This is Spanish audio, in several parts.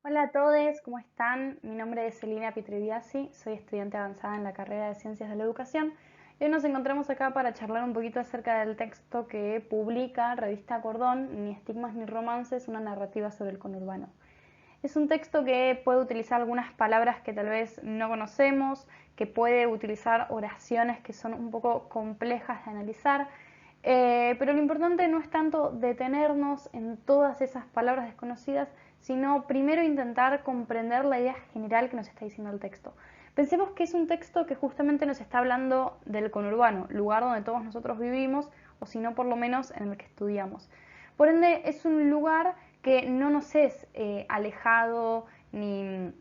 Hola a todos, ¿cómo están? Mi nombre es Celina Pitriviasi, soy estudiante avanzada en la carrera de Ciencias de la Educación y hoy nos encontramos acá para charlar un poquito acerca del texto que publica Revista Cordón, Ni estigmas ni romances, una narrativa sobre el conurbano. Es un texto que puede utilizar algunas palabras que tal vez no conocemos, que puede utilizar oraciones que son un poco complejas de analizar, pero lo importante no es tanto detenernos en todas esas palabras desconocidas, sino primero intentar comprender la idea general que nos está diciendo el texto. Pensemos que es un texto que justamente nos está hablando del conurbano, lugar donde todos nosotros vivimos, o si no por lo menos en el que estudiamos. Por ende, es un lugar que no nos es alejado, ni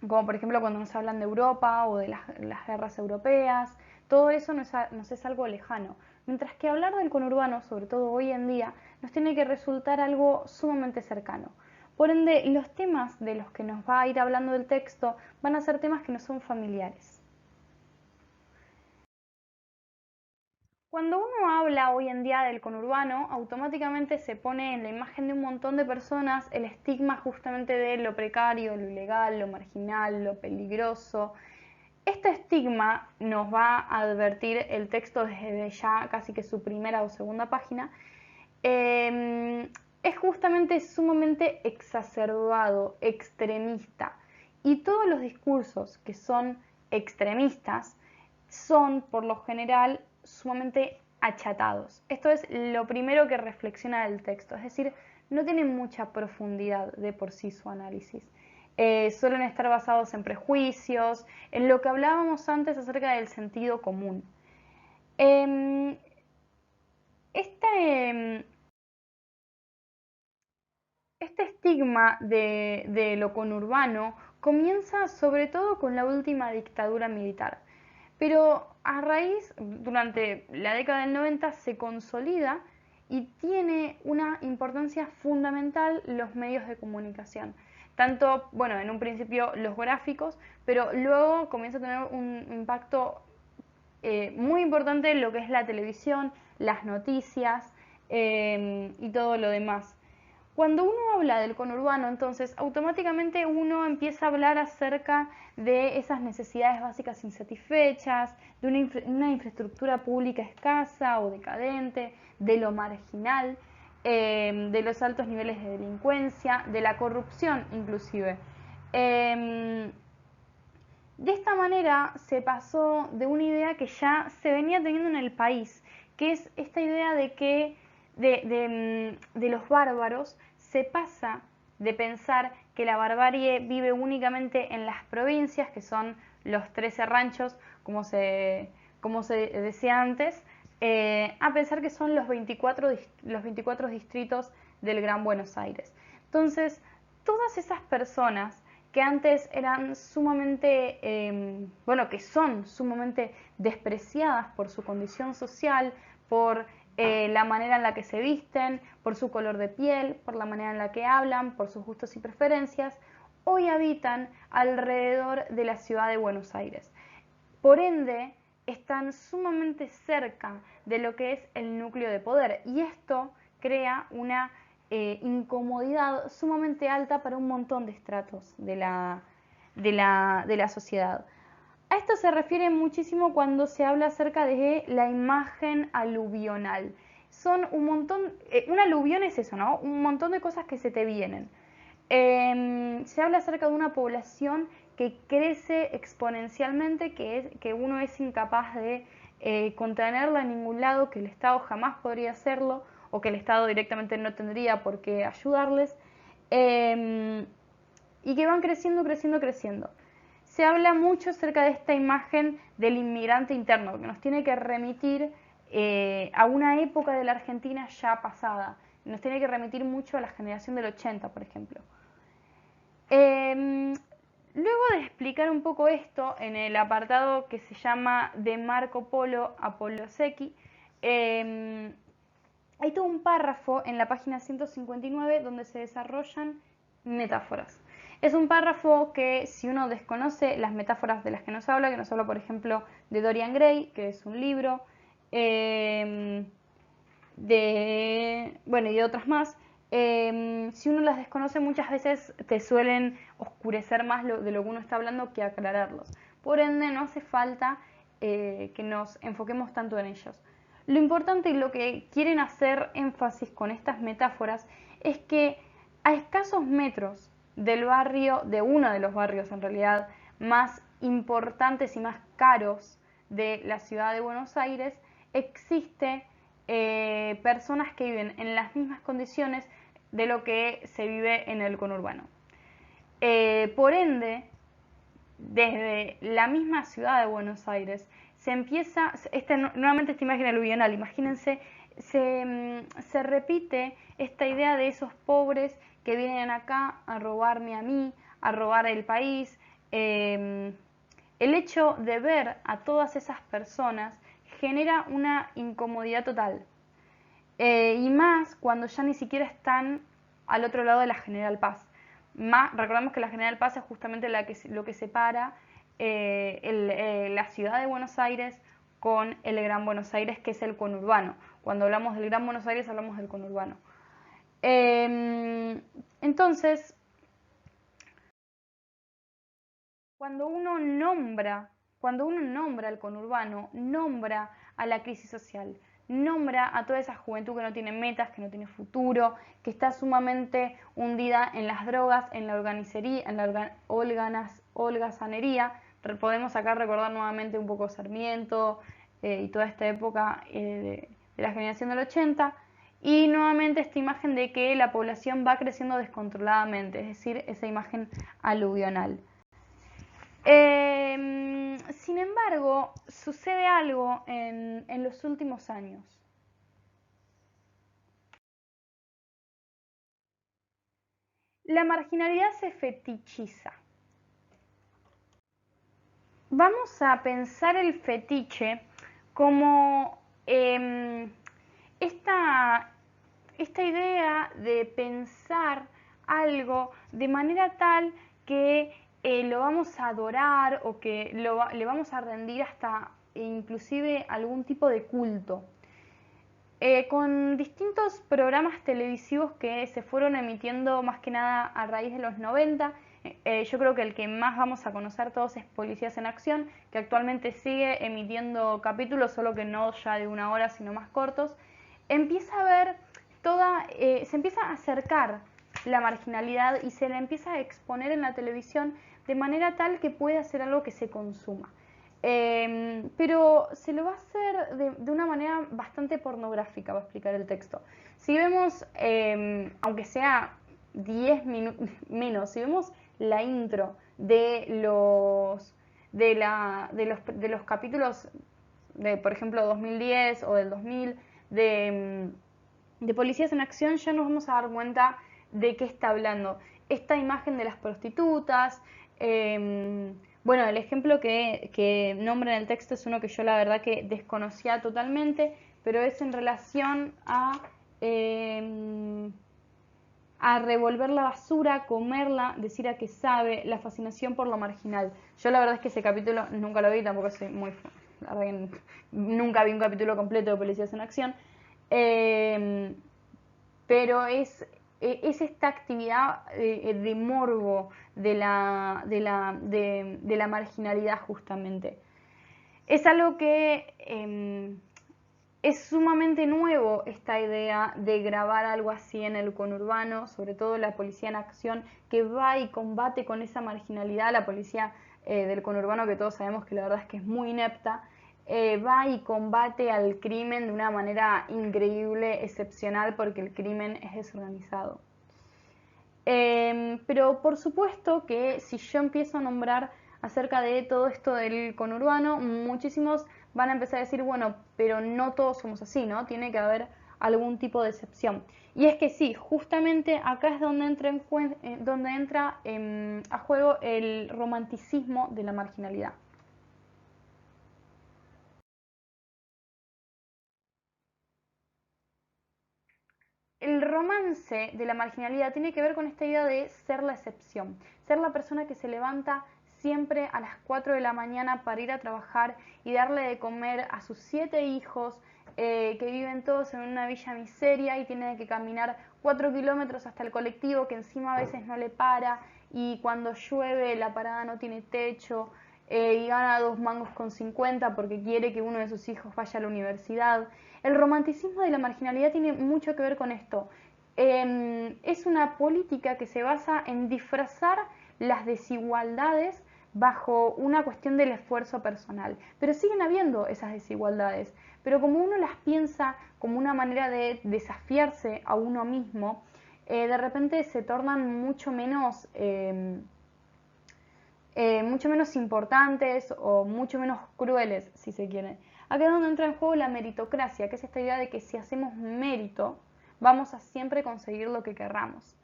como por ejemplo cuando nos hablan de Europa o de las guerras europeas, todo eso nos es algo lejano. Mientras que hablar del conurbano, sobre todo hoy en día, nos tiene que resultar algo sumamente cercano. Por ende, los temas de los que nos va a ir hablando el texto van a ser temas que nos son familiares. Cuando uno habla hoy en día del conurbano, automáticamente se pone en la imagen de un montón de personas el estigma justamente de lo precario, lo ilegal, lo marginal, lo peligroso. Este estigma nos va a advertir el texto desde ya casi que su primera o segunda página. Es justamente sumamente exacerbado, extremista. Y todos los discursos que son extremistas son, por lo general, sumamente achatados. Esto es lo primero que reflexiona el texto, es decir, no tiene mucha profundidad de por sí su análisis. Suelen estar basados en prejuicios, en lo que hablábamos antes acerca del sentido común. Eh, este, este estigma de lo conurbano comienza sobre todo con la última dictadura militar, pero a raíz, durante la década del 90, se consolida y tiene una importancia fundamental los medios de comunicación. Tanto, bueno, en un principio los gráficos, pero luego comienza a tener un impacto muy importante en lo que es la televisión, las noticias y todo lo demás. Cuando uno habla del conurbano, entonces automáticamente uno empieza a hablar acerca de esas necesidades básicas insatisfechas, de una infraestructura pública escasa o decadente, de lo marginal, de los altos niveles de delincuencia, de la corrupción inclusive. Eh, de esta manera se pasó de una idea que ya se venía teniendo en el país, que es esta idea de que de los bárbaros se pasa de pensar que la barbarie vive únicamente en las provincias, que son los 13 ranchos, como se decía antes, a pensar que son los 24 distritos del Gran Buenos Aires. Entonces, todas esas personas que antes eran sumamente, bueno, que son sumamente despreciadas por su condición social, por la manera en la que se visten, por su color de piel, por la manera en la que hablan, por sus gustos y preferencias, hoy habitan alrededor de la ciudad de Buenos Aires. Por ende, están sumamente cerca de lo que es el núcleo de poder y esto crea una incomodidad sumamente alta para un montón de estratos de la sociedad. A esto se refiere muchísimo cuando se habla acerca de la imagen aluvional. Son un montón, un aluvión es eso, ¿no? Un montón de cosas que se te vienen. Se habla acerca de una población que crece exponencialmente, que uno es incapaz de contenerla en ningún lado, que el Estado jamás podría hacerlo o que el Estado directamente no tendría por qué ayudarles, eh, y que van creciendo, creciendo, creciendo. Se habla mucho acerca de esta imagen del inmigrante interno, que nos tiene que remitir a una época de la Argentina ya pasada. Nos tiene que remitir mucho a la generación del 80, por ejemplo. Luego de explicar un poco esto, en el apartado que se llama De Marco Polo a Polo Secchi, hay todo un párrafo en la página 159 donde se desarrollan metáforas. Es un párrafo que si uno desconoce las metáforas de las que nos habla, que nos habla por ejemplo de Dorian Gray, que es un libro, bueno, y de otras más, Si uno las desconoce, muchas veces te suelen oscurecer más de lo que uno está hablando que aclararlos. Por ende, no hace falta que nos enfoquemos tanto en ellos. Lo importante y lo que quieren hacer énfasis con estas metáforas es que a escasos metros del barrio, de uno de los barrios en realidad más importantes y más caros de la ciudad de Buenos Aires, existe personas que viven en las mismas condiciones de lo que se vive en el conurbano. Por ende, desde la misma ciudad de Buenos Aires se empieza, nuevamente esta imagen aluvional, imagínense, se repite esta idea de esos pobres que vienen acá a robarme a mí, a robar el país. El hecho de ver a todas esas personas genera una incomodidad total. Y más cuando ya ni siquiera están al otro lado de la General Paz. Recordemos que la General Paz es justamente lo que separa la ciudad de Buenos Aires con el Gran Buenos Aires, que es el conurbano. Cuando hablamos del Gran Buenos Aires hablamos del conurbano. Entonces, cuando uno nombra el conurbano, nombra a la crisis social, nombra a toda esa juventud que no tiene metas, que no tiene futuro, que está sumamente hundida en las drogas, en la organicería, en la holgazanería. Podemos acá recordar nuevamente un poco Sarmiento y toda esta época de la generación del 80. Y nuevamente esta imagen de que la población va creciendo descontroladamente, es decir, esa imagen aluvional. Sin embargo, sucede algo en los últimos años. La marginalidad se fetichiza. Vamos a pensar el fetiche como esta idea de pensar algo de manera tal que lo vamos a adorar o que le vamos a rendir hasta inclusive algún tipo de culto. Con distintos programas televisivos que se fueron emitiendo más que nada a raíz de los 90, yo creo que el que más vamos a conocer todos es Policías en Acción, que actualmente sigue emitiendo capítulos, solo que no ya de una hora, sino más cortos. Empieza a ver se empieza a acercar la marginalidad y se la empieza a exponer en la televisión de manera tal que pueda ser algo que se consuma. Pero se lo va a hacer de una manera bastante pornográfica, va a explicar el texto. Si vemos, aunque sea 10 minutos menos, si vemos la intro de los capítulos de, por ejemplo, 2010 o del 2000 de Policías en Acción, ya nos vamos a dar cuenta de qué está hablando. Esta imagen de las prostitutas, bueno, el ejemplo que nombra en el texto es uno que yo la verdad que desconocía totalmente, pero es en relación a revolver la basura, comerla, decir a qué sabe, la fascinación por lo marginal. Yo la verdad es que ese capítulo nunca lo vi, tampoco soy muy... La verdad que nunca vi un capítulo completo de Policías en Acción, pero es esta actividad de morbo de la marginalidad justamente. Es algo que es sumamente nuevo, esta idea de grabar algo así en el conurbano, sobre todo la policía en acción que va y combate con esa marginalidad, la policía del conurbano que todos sabemos que la verdad es que es muy inepta, va y combate al crimen de una manera increíble, excepcional, porque el crimen es desorganizado. Pero por supuesto que si yo empiezo a nombrar acerca de todo esto del conurbano, muchísimos van a empezar a decir, bueno, pero no todos somos así, ¿no? Tiene que haber algún tipo de excepción. Y es que sí, justamente acá es donde entra a juego el romanticismo de la marginalidad. El romance de la marginalidad tiene que ver con esta idea de ser la excepción, ser la persona que se levanta siempre a las 4 de la mañana para ir a trabajar y darle de comer a sus 7 hijos que viven todos en una villa miseria y tiene que caminar 4 kilómetros hasta el colectivo, que encima a veces no le para, y cuando llueve la parada no tiene techo, y gana 2,50 mangos porque quiere que uno de sus hijos vaya a la universidad. El romanticismo de la marginalidad tiene mucho que ver con esto. Es una política que se basa en disfrazar las desigualdades bajo una cuestión del esfuerzo personal. Pero siguen habiendo esas desigualdades. Pero como uno las piensa como una manera de desafiarse a uno mismo, de repente se tornan mucho menos importantes o mucho menos crueles, si se quiere. Acá es donde entra en juego la meritocracia, que es esta idea de que si hacemos mérito, vamos a siempre conseguir lo que querramos.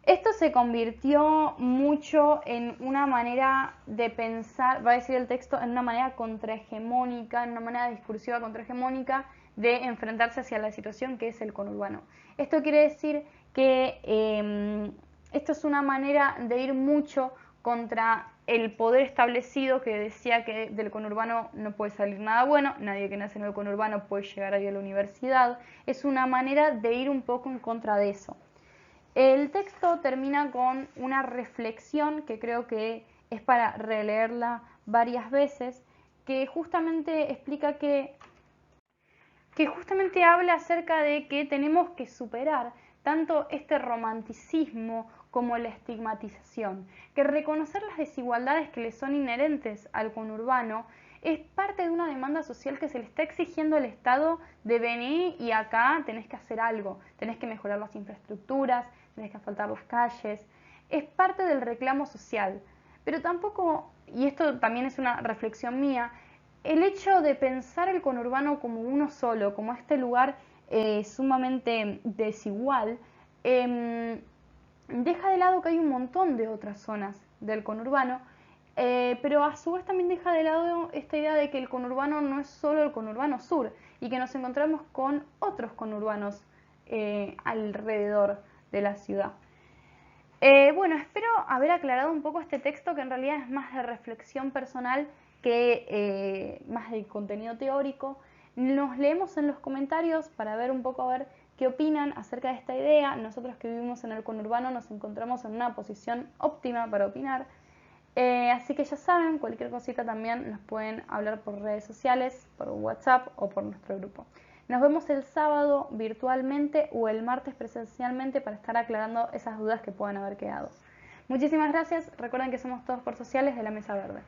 Esto se convirtió mucho en una manera de pensar, va a decir el texto, en una manera contrahegemónica, en una manera discursiva contrahegemónica de enfrentarse hacia la situación que es el conurbano. Esto quiere decir que esto es una manera de ir mucho contra el poder establecido que decía que del conurbano no puede salir nada bueno, nadie que nace en el conurbano puede llegar ahí a la universidad. Es una manera de ir un poco en contra de eso. El texto termina con una reflexión que creo que es para releerla varias veces, que justamente explica que justamente habla acerca de que tenemos que superar tanto este romanticismo como la estigmatización, que reconocer las desigualdades que le son inherentes al conurbano es parte de una demanda social que se le está exigiendo al Estado de venir y acá tenés que hacer algo, tenés que mejorar las infraestructuras, tenés que asfaltar las calles, es parte del reclamo social, pero tampoco, y esto también es una reflexión mía, el hecho de pensar el conurbano como uno solo, como este lugar sumamente desigual, deja de lado que hay un montón de otras zonas del conurbano, pero a su vez también deja de lado esta idea de que el conurbano no es solo el conurbano sur y que nos encontramos con otros conurbanos alrededor de la ciudad. Bueno, espero haber aclarado un poco este texto que en realidad es más de reflexión personal que más de contenido teórico. Nos leemos en los comentarios para ver un poco a ver qué opinan acerca de esta idea. Nosotros que vivimos en el conurbano nos encontramos en una posición óptima para opinar. Así que ya saben, cualquier cosita también nos pueden hablar por redes sociales, por WhatsApp o por nuestro grupo. Nos vemos el sábado virtualmente o el martes presencialmente para estar aclarando esas dudas que puedan haber quedado. Muchísimas gracias. Recuerden que somos todos por sociales de la Mesa Verde.